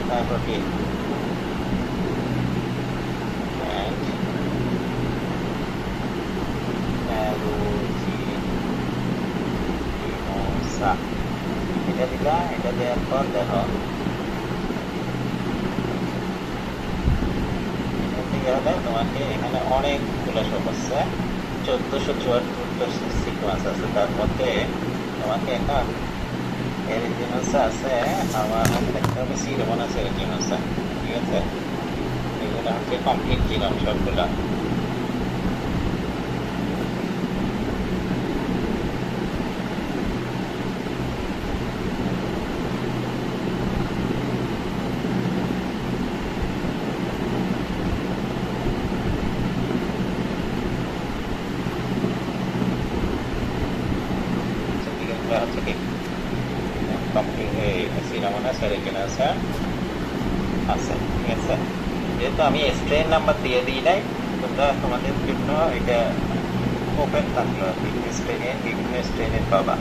তারপর কি এটা দিলা, এটা দেওয়ার পর দেখো তোমাকে এখানে অনেকগুলো সব আছে, 1474টা সিকোয়েন্স আছে। তার মধ্যে তোমাকে এখন এরিজিনালস আছে, আমার দেখতে হবে সিরোমোনাস এরিজিনালস, ঠিক আছে? এগুলো হচ্ছে কমপ্লিট জিনোম সবগুলা। হচ্ছে কি সিরোমোনাস এরিজিনালস আছে, ঠিক আছে? যেহেতু আমি স্ট্রেন নাম্বার দিয়ে দিই নাই, তোমরা তোমাদের জন্য এটা ওপেন থাকলো আর কি, স্ট্রেনে বিভিন্ন স্ট্রেনের পাবা।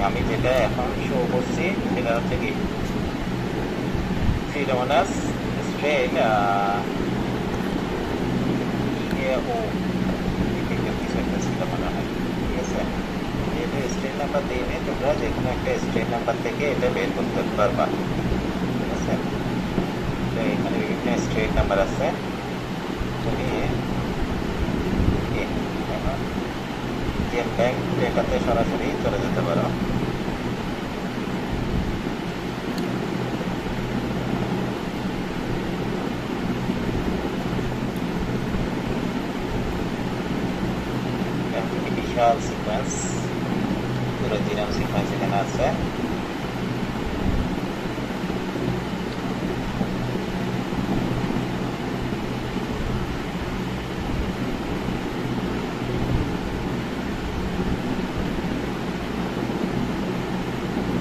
আমি যেটা এখন শো করছি সেটা হচ্ছে কি সিরোমোনাস স্ট্রেন ও কিছু একটা ছিল মনে হয়, ঠিক আছে? যেহেতু স্ট্রেন নাম্বার দিয়ে নেই, তোমরা যে কোনো একটা স্ট্রেন নাম্বার থেকে এটা বের করতে পারবা, ঠিক আছে? তো এখানে বিভিন্ন স্ট্রেন নাম্বার আছে, তুমি ব্যাংক ডেটাতে সরাসরি চলে যেতে পারো। বিশাল সিকোয়েন্স, পুরো জিনোম সিকোয়েন্স এখানে আছে।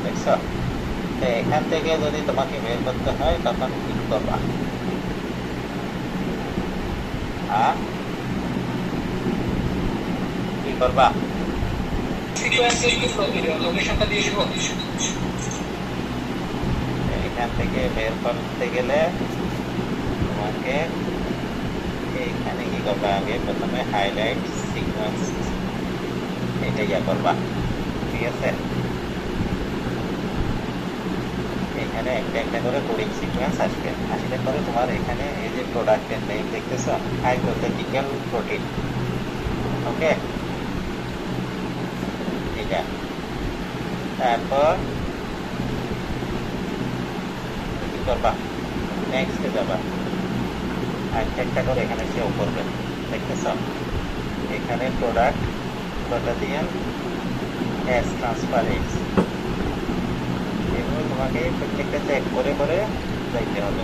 দেখছো? এখান থেকে যদি তোমাকে বের করতে হয় তখন কি করবা? কি করবা? এখান থেকে বের করতে গেলে তোমাকে এইখানে কি করবা? আগে প্রথমে হাইলাইট সিকোয়েন্স এটা ইয়া করবা, ঠিক আছে? এখানে একটা একটা করে কোডিং সিকোয়েন্স আসবে, আসলে পরে তোমার এখানে এই যে প্রোডাক্টের নেম দেখতেছ, হাইপোথেটিক্যাল প্রোটিন, ওকে? এটা তারপর কি করবা? নেক্সটে যাবা, একটা একটা করে এখানে সেও করবে, দেখতেছ? এখানে প্রোডাক্ট কটা দিয়ে এস ট্রান্সফার এক্স, এভাবে তোমাকে প্রত্যেকটা চেক করে করে যাইতে হবে,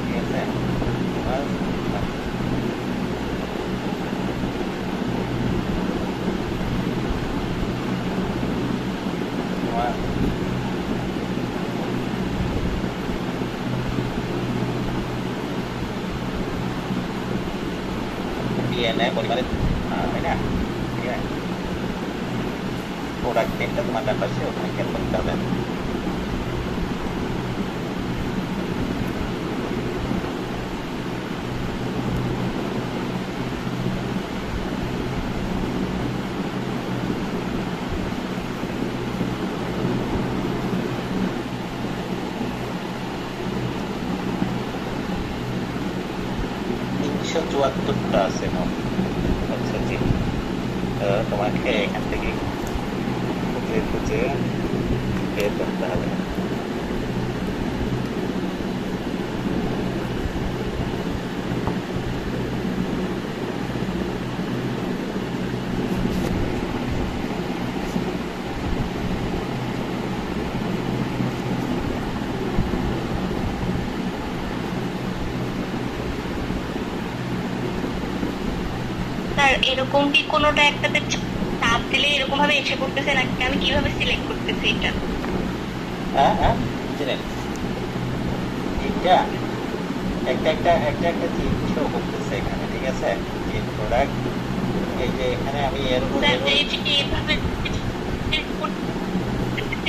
ঠিক আছে? তোমার তোমার ডিএনএ পরিমাণে, তাই না? প্রোডাক্ট নেমটা তোমার ব্যাপারে ওখানে খেয়াল করতে হবে। চুয়াত্তরটা আছে মোট, আচ্ছা জি। তোমাকে এখান থেকে খুঁজে খুঁজে বের করতে হবে। এরকম কি কোনোটা একটাতে চাপ দিলে এরকম ভাবে এসে করতেছে নাকি আমি কিভাবে সিলেক্ট করতেছি এটা? হ্যাঁ হ্যাঁ, বুঝলেন? এটা একটা একটা একটা একটা জিন শো করতেছে এখানে, ঠিক আছে? জিন প্রোডাক্ট, এই যে এখানে আমি এর এইভাবে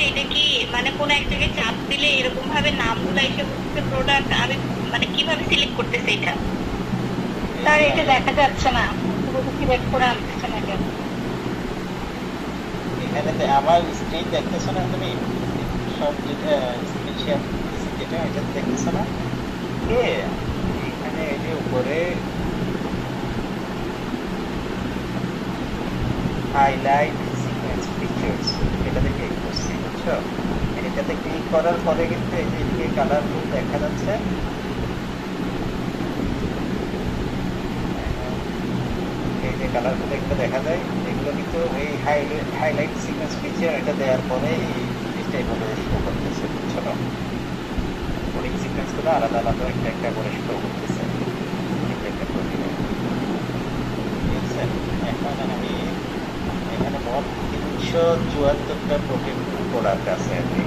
এটা কি মানে কোন এক জায়গায় চাপ দিলে এরকম ভাবে নামগুলো এসে করতেছে প্রোডাক্ট, আমি মানে কিভাবে সিলেক্ট করতেছে এটা? স্যার এটা দেখা যাচ্ছে না, সিলেক্ট করে আনতেছে না কেন? এখানে আমার স্ক্রিন দেখতেছো না তুমি? সব যেটা স্ক্রিন শেয়ার যেটা এটা দেখতেছো না? কে এখানে এই যে উপরে হাইলাইট সিকোয়েন্স ফিচার্স, এটাতে ক্লিক করছি, বুঝছো? এটাতে ক্লিক করার পরে কিন্তু এই যে এদিকে কালারগুলো দেখা যাচ্ছে, এই যে কালারগুলো একটু দেখা যায়, এগুলো কিন্তু এই হাইলাইট সিকোয়েন্স ফিচার এটা দেওয়ার পরে এই জিনিসটা এইভাবে শো করতেছে, বুঝছো? কোডিং সিকোয়েন্সগুলো আলাদা আলাদা একটা একটা করে শো করতেছে একটা প্রোটিনে, ঠিক আছে? এখন আমি এখানে মোট 374টা প্রোটিন প্রোডাক্ট আছে আর কি।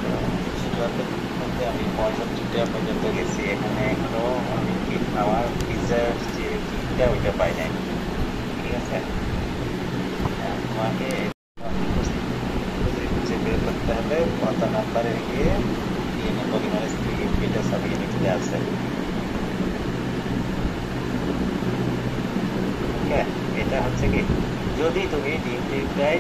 374 মধ্যে আমি 65টা পর্যন্ত গেছি। এখানে এখনো আমি আমার পিজার যে কিটটা ওইটা পাই নাই, ঠিক আছে? তোমাকে খুঁজে বের করতে হবে কত নাম্বারে গিয়ে ডিএনএ পলিমারেজ এটা সাব ইউনিটে আছে। এটা হচ্ছে কি, যদি তুমি ডিএনএ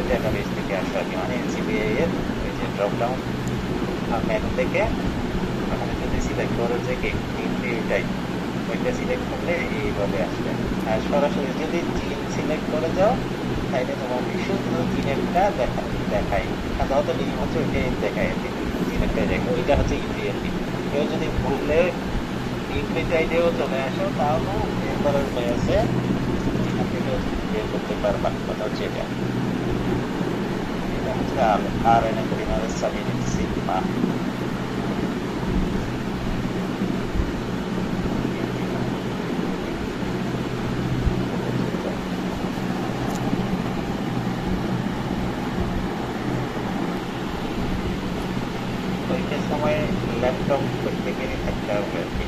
ডেটাবেস থেকে আসো আর কি, মানে এনসিবিআই এর ওই যে ড্রপ ডাউন মেনু থেকে ওখানে যদি সিলেক্ট করো যে ডিএনএ ওইটা সিলেক্ট করলে এইভাবে আসবে। আর সরাসরি যদি জিন সিলেক্ট করে যাও তাহলে তোমাকে শুধু জিনেরটা দেখাই, সাধারণত লিঙ্ক হচ্ছে ওইটাই দেখায়, জিনেরটাই দেখো, ওইটা হচ্ছে ইউপিএলডি। কেউ যদি ভুলে ইউপিআইডিও চলে আসো তাহলেও বের করার উপায় আছে, এখান থেকে বের করতে পারবা। কথা হচ্ছে এটা হচ্ছে RNA polymerase sub unit sigma. ওইটার সময় ল্যাপটপ প্রত্যেকেরই থাকতে হবে আর কি।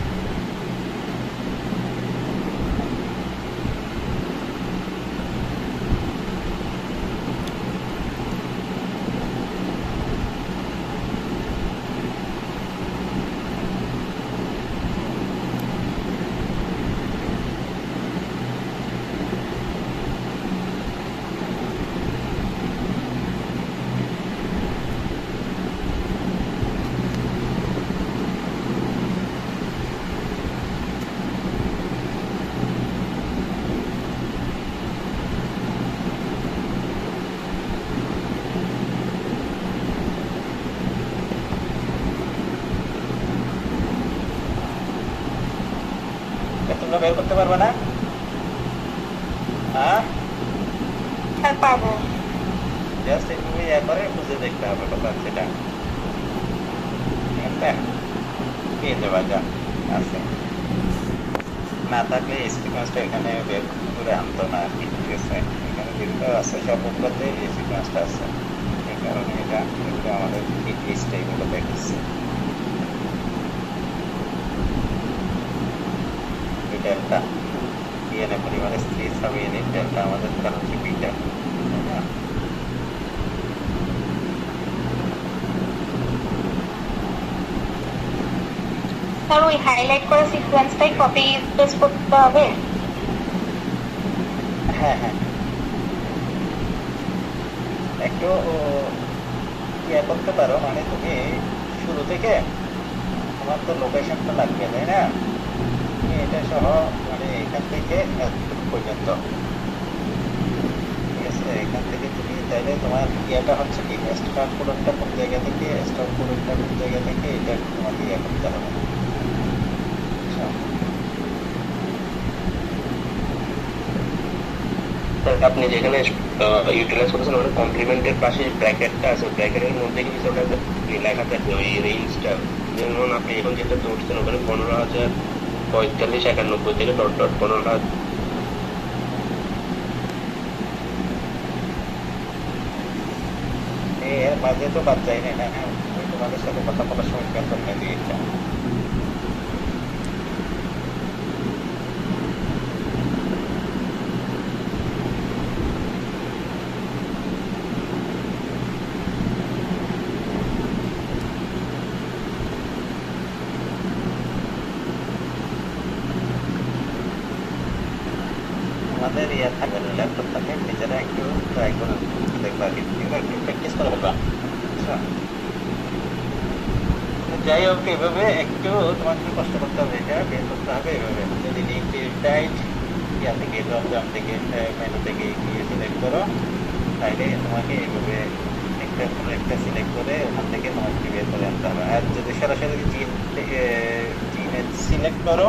তোমরা বের করতে পারবে না? হ্যাঁ, স্যার পাবো। জাস্ট এইভাবে ইয়ে করে খুঁজে দেখতে হবে কথা হচ্ছে এটা, ঠিক আছে? পেয়ে যাবা, যা আছে না থাকলে সিকোয়েন্সটা এখানে বের করে আনতো না আর কি, ঠিক আছে? এখানে যেগুলো আছে সব উপরে এই সিকোয়েন্সটা আছে, এই কারণে এটা আমাদের হিট লিস্টে এগুলো দেখেছি। Delta DNA polymerase 3 sub unit delta আমাদের কারণ হচ্ছে বিটা, তাই না? স্যার ওই হাইলাইট করা সিকোয়েন্সটাই কপি পেস্ট করতে হবে? হ্যাঁ হ্যাঁ, একটু ইয়ে করতে পারো, মানে তুমি শুরু থেকে তোমার তো লোকেশনটা লাগবে, তাই না? তুমি এটা সহ মানে এখান থেকে এতটুকু পর্যন্ত, ঠিক আছে? এখান থেকে তুমি চাইলে তোমার ইয়েটা হচ্ছে কি, স্টার্ট কোডটা কোন জায়গা থেকে, স্টপ কোডটা কোন জায়গা থেকে, এটা তোমাকে ইয়ে করতে হবে, বুঝছো? আপনি যেখানে ইউটিলাইজ করতেছেন ওখানে কমপ্লিমেন্টের পাশে ব্র্যাকেটটা আছে, ব্র্যাকেটের মধ্যে কিছু ওটা লেখা থাকে ওই রেঞ্জটা, যেমন আপনি এখন যেটা ধরছেন ওখানে 15,045 থেকে ডট ডট 15,000। এর মাঝে তো বাদ যায় না, তোমাদের সাথে কথা বলার সময় বেতন দিয়েছে। তোমাদের ইয়ে থাকবে ল্যাপটপ থাকে নিজেরা একটু ট্রাই করে দেখবা আর কি একটু প্র্যাকটিস করে ফেলবা বুঝছো যাই হোক এভাবে একটু তোমাকে কষ্ট করতে হবে এটা বের করতে হবে এভাবে যদি লিঙ্ক টাইট ইয়া থেকে ড্রপডাউন থেকে মেনু থেকে গিয়ে সিলেক্ট করো তাহলে তোমাকে এইভাবে একটা কোনো একটা সিলেক্ট করে ওখান থেকে তোমাকে বের করে আনতে হবে আর যদি সরাসরি জিনে সিলেক্ট করো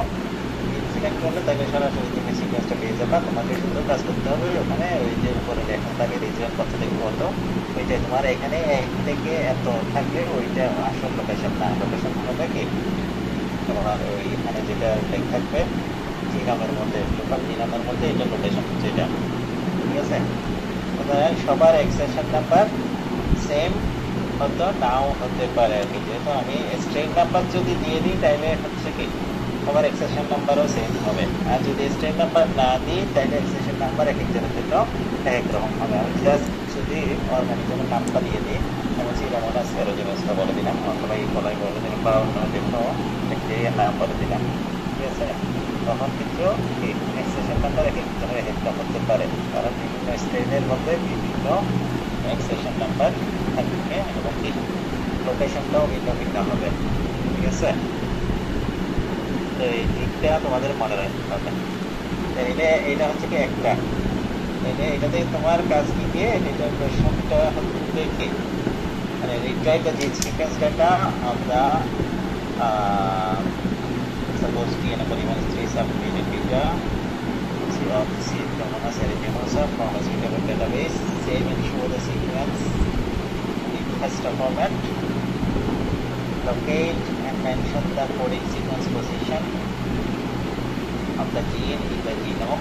সিলেক্ট করলে তাহলে সরাসরি তুমি সিকোয়েন্সটা পেয়ে যাবা তোমাকে শুধু কাজ করতে হবে ওখানে ওই যে উপরে লেখা থাকে রিজন কত থেকে কত ওইটা তোমার এখানে এক থেকে এত থাকলে ওইটা আসল লোকেশন না লোকেশন হবে কি তোমার ওই এখানে যেটা লেখা থাকবে জি নামের মধ্যে লোকাল জি নামের মধ্যে এটা লোকেশন হচ্ছে এটা ঠিক আছে সবার এক্সটেনশন নাম্বার সেম হয়তো নাও হতে পারে আর কি যেহেতু আমি স্ট্রিং নাম্বার যদি দিয়ে দিই তাহলে হচ্ছে কি সবার এক্সটেনশন নাম্বারও সেম হবে আর যদি স্ট্রিং নাম্বার না দিই তাহলে এক্সটেনশন নাম্বার এক একজনের জন্য এক রকম হবে আমি জাস্ট যদি অর্গানিজমের নামটা দিয়ে দিই আমি যেমন আছে রোজিমেন্সটা বলে দিলাম অথবা এই বলাই বলে দিলাম বা অন্য জন্য একটি নাম বলে দিলাম ঠিক আছে তখন কিন্তু এক্সটেনশন নাম্বার এক একজনের এক একটা হতে পারে কারণ বিভিন্ন স্ট্রেনের মধ্যে বিভিন্ন এক্সটেনশন নাম্বার থাকবে এবং কি লোকেশনটাও ভিন্ন ভিন্ন হবে ঠিক আছে তো এই দিকটা তোমাদের মনে রাখতে হবে এইটা হচ্ছে কি একটা এটাতে তোমার কাজ কি দিয়ে এটা কোয়েশনটা হচ্ছে কি মানে রিট্রাই দ্য যে সিকোয়েন্স ডাটা আমরা suppose DNA polymerase 3 subunit beta of Pseudomonas aeruginosa from a suitable database. Save and show the sequence in FASTA format. Locate and mention the coding sequence position of the gene in the genome.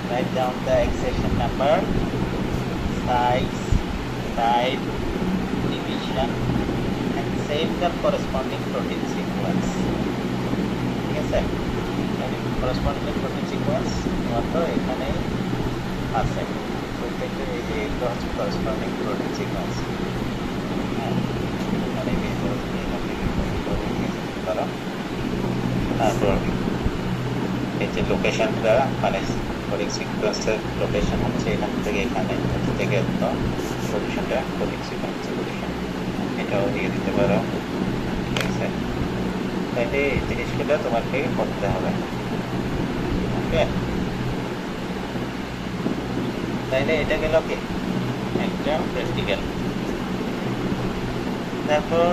Write down the excision number, size, type, division, and save the corresponding protein sequence. ঠিক আছে corresponding protein sequence মাত্র এখানে আছে প্রত্যেকটা এই যে এটা হচ্ছে corresponding protein sequence এখানে তারপর এই যে লোকেশনটা মানে কোডিং সিকোয়েন্সের লোকেশন হচ্ছে এখান থেকে এখানে থেকে একদম পজিশনটা কোডিং সিকোয়েন্সের পজিশন এটাও দিয়ে দিতে পারো ঠিক আছে তাহলে এই জিনিসগুলো তোমাকে করতে হবে ওকে তাহলে এটা গেল কি একটা প্র্যাকটিক্যাল তারপর